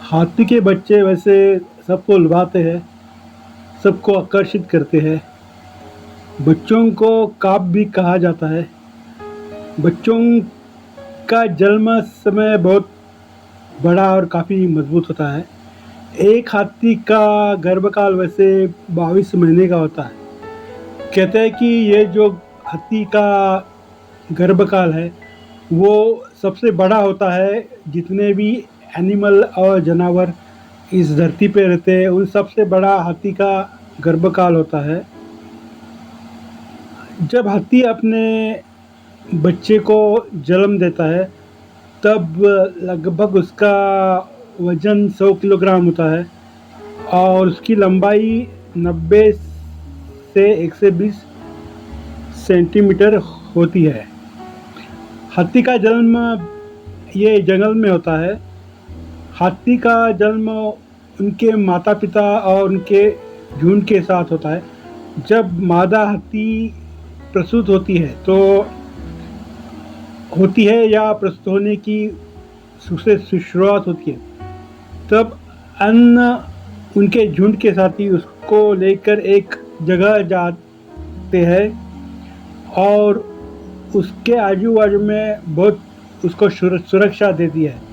हाथी के बच्चे वैसे सबको लुभाते हैं, सबको आकर्षित करते हैं। बच्चों को काब भी कहा जाता है। बच्चों का जन्म समय बहुत बड़ा और काफ़ी मजबूत होता है। एक हाथी का गर्भकाल वैसे 22 महीने का होता है। कहते हैं कि ये जो हाथी का गर्भकाल है वो सबसे बड़ा होता है। जितने भी एनिमल और जानवर इस धरती पे रहते हैं उन सबसे बड़ा हाथी का गर्भकाल होता है। जब हाथी अपने बच्चे को जन्म देता है तब लगभग उसका वजन 100 किलोग्राम होता है और उसकी लंबाई 90 से 120 सेंटीमीटर होती है। हाथी का जन्म ये जंगल में होता है। हाथी का जन्म उनके माता पिता और उनके झुंड के साथ होता है। जब मादा हाथी प्रसूत होती है या प्रसूत होने की से शुरुआत होती है, तब अन्य उनके झुंड के साथी उसको लेकर एक जगह जाते हैं और उसके आजू बाजू में बहुत उसको सुरक्षा देती है।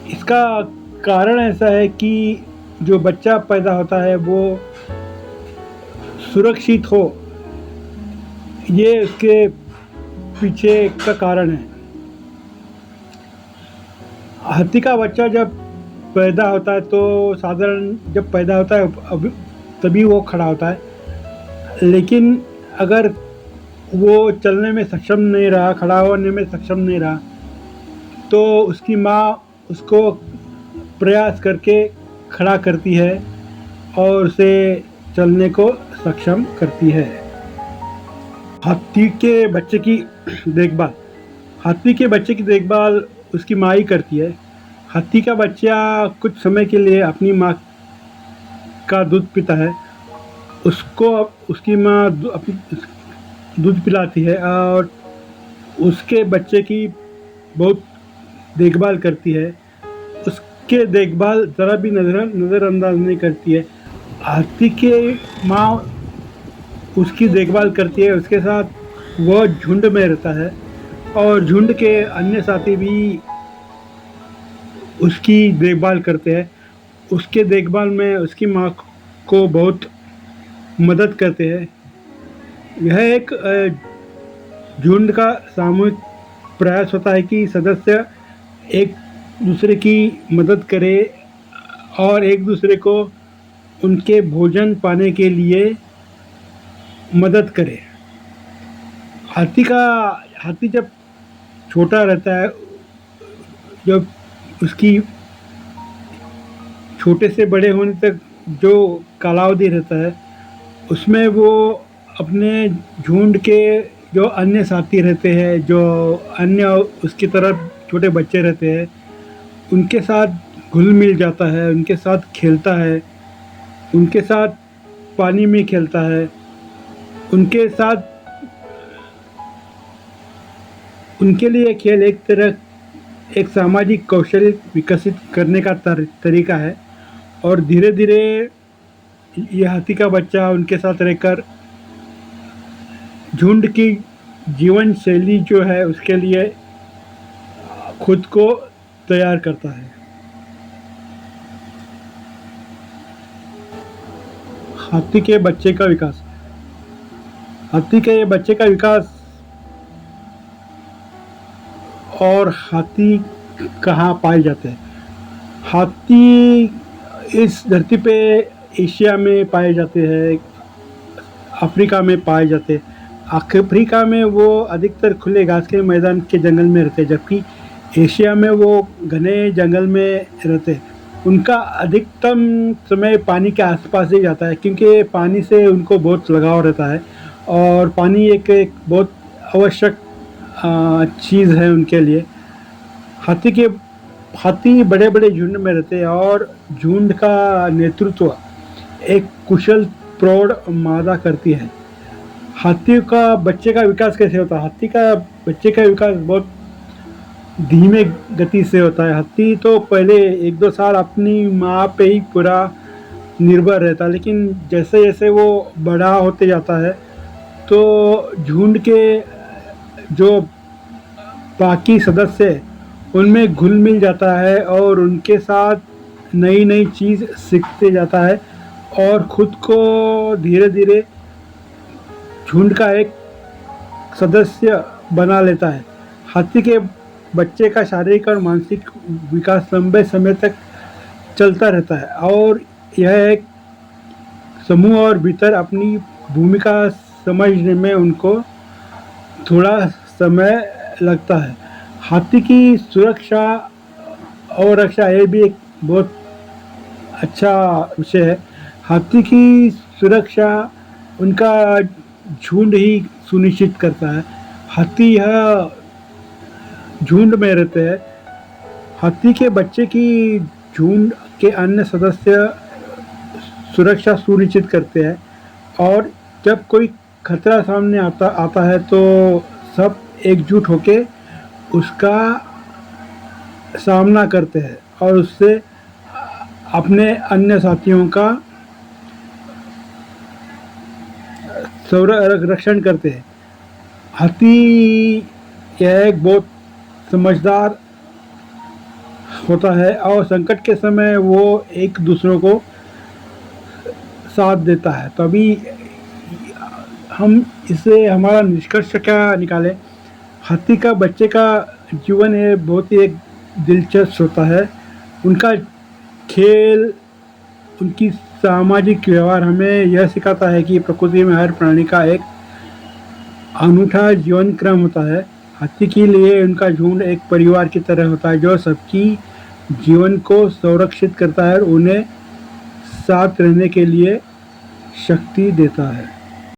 इसका कारण ऐसा है कि जो बच्चा पैदा होता है वो सुरक्षित हो, ये उसके पीछे का कारण है। हाथी का बच्चा जब पैदा होता है तो साधारण जब पैदा होता है अभी तभी वो खड़ा होता है। लेकिन अगर वो चलने में सक्षम नहीं रहा, खड़ा होने में सक्षम नहीं रहा, तो उसकी माँ उसको प्रयास करके खड़ा करती है और उसे चलने को सक्षम करती है। हाथी के बच्चे की देखभाल हाथी के बच्चे की देखभाल उसकी माँ ही करती है। हाथी का बच्चा कुछ समय के लिए अपनी माँ का दूध पीता है। उसको उसकी माँ दूध पिलाती है और उसके बच्चे की बहुत देखभाल करती है। उसके देखभाल ज़रा भी नज़रअंदाज नहीं करती है। हाथी के माँ उसकी देखभाल करती है, उसके साथ वह झुंड में रहता है और झुंड के अन्य साथी भी उसकी देखभाल करते हैं। उसके देखभाल में उसकी माँ को बहुत मदद करते हैं। यह एक झुंड का सामूहिक प्रयास होता है कि सदस्य एक दूसरे की मदद करे और एक दूसरे को उनके भोजन पाने के लिए मदद करे। हाथी जब छोटा रहता है, जब उसकी छोटे से बड़े होने तक जो कालावधि रहता है उसमें वो अपने झुंड के जो अन्य साथी रहते हैं, जो अन्य उसकी तरफ छोटे बच्चे रहते हैं, उनके साथ घुल मिल जाता है, उनके साथ खेलता है, उनके साथ पानी में खेलता है, उनके साथ उनके लिए खेल एक तरह एक सामाजिक कौशल विकसित करने का तरीका है। और धीरे धीरे ये हाथी का बच्चा उनके साथ रहकर झुंड की जीवन शैली जो है उसके लिए खुद को तैयार करता है। हाथी के बच्चे का विकास हाथी के बच्चे का विकास और हाथी कहाँ पाए जाते हैं। हाथी इस धरती पे एशिया में पाए जाते हैं, अफ्रीका में पाए जाते हैं। अफ्रीका में वो अधिकतर खुले घास के मैदान के जंगल में रहते हैं, जबकि एशिया में वो घने जंगल में रहते हैं। उनका अधिकतम समय पानी के आसपास ही जाता है क्योंकि पानी से उनको बहुत लगाव रहता है और पानी एक बहुत आवश्यक चीज़ है उनके लिए। हाथी बड़े बड़े झुंड में रहते हैं और झुंड का नेतृत्व एक कुशल प्रौढ़ मादा करती है। हाथी का बच्चे का विकास कैसे होता है? हाथी का बच्चे का विकास बहुत धीमे गति से होता है। हाथी तो पहले 1-2 साल अपनी माँ पे ही पूरा निर्भर रहता है, लेकिन जैसे जैसे वो बड़ा होते जाता है तो झुंड के जो बाकी सदस्य हैं, उनमें घुल मिल जाता है और उनके साथ नई नई चीज़ सीखते जाता है और खुद को धीरे धीरे झुंड का एक सदस्य बना लेता है। हाथी के बच्चे का शारीरिक और मानसिक विकास लंबे समय तक चलता रहता है और यह एक समूह और भीतर अपनी भूमिका समझने में उनको थोड़ा समय लगता है। हाथी की सुरक्षा और रक्षा ये भी एक बहुत अच्छा विषय है। हाथी की सुरक्षा उनका झुंड ही सुनिश्चित करता है। हाथी यह झुंड में रहते हैं। हाथी के बच्चे की झुंड के अन्य सदस्य सुरक्षा सुनिश्चित करते हैं और जब कोई खतरा सामने आता है तो सब एकजुट होके उसका सामना करते हैं और उससे अपने अन्य साथियों का संरक्षण करते हैं। हाथी यह एक बहुत समझदार होता है और संकट के समय वो एक दूसरे को साथ देता है। तो अभी हम इससे हमारा निष्कर्ष क्या निकालें? हाथी का बच्चे का जीवन है बहुत ही एक दिलचस्प होता है। उनका खेल, उनकी सामाजिक व्यवहार हमें यह सिखाता है कि प्रकृति में हर प्राणी का एक अनूठा जीवन क्रम होता है। हाथी के लिए उनका झुंड एक परिवार की तरह होता है जो सबकी जीवन को संरक्षित करता है और उन्हें साथ रहने के लिए शक्ति देता है।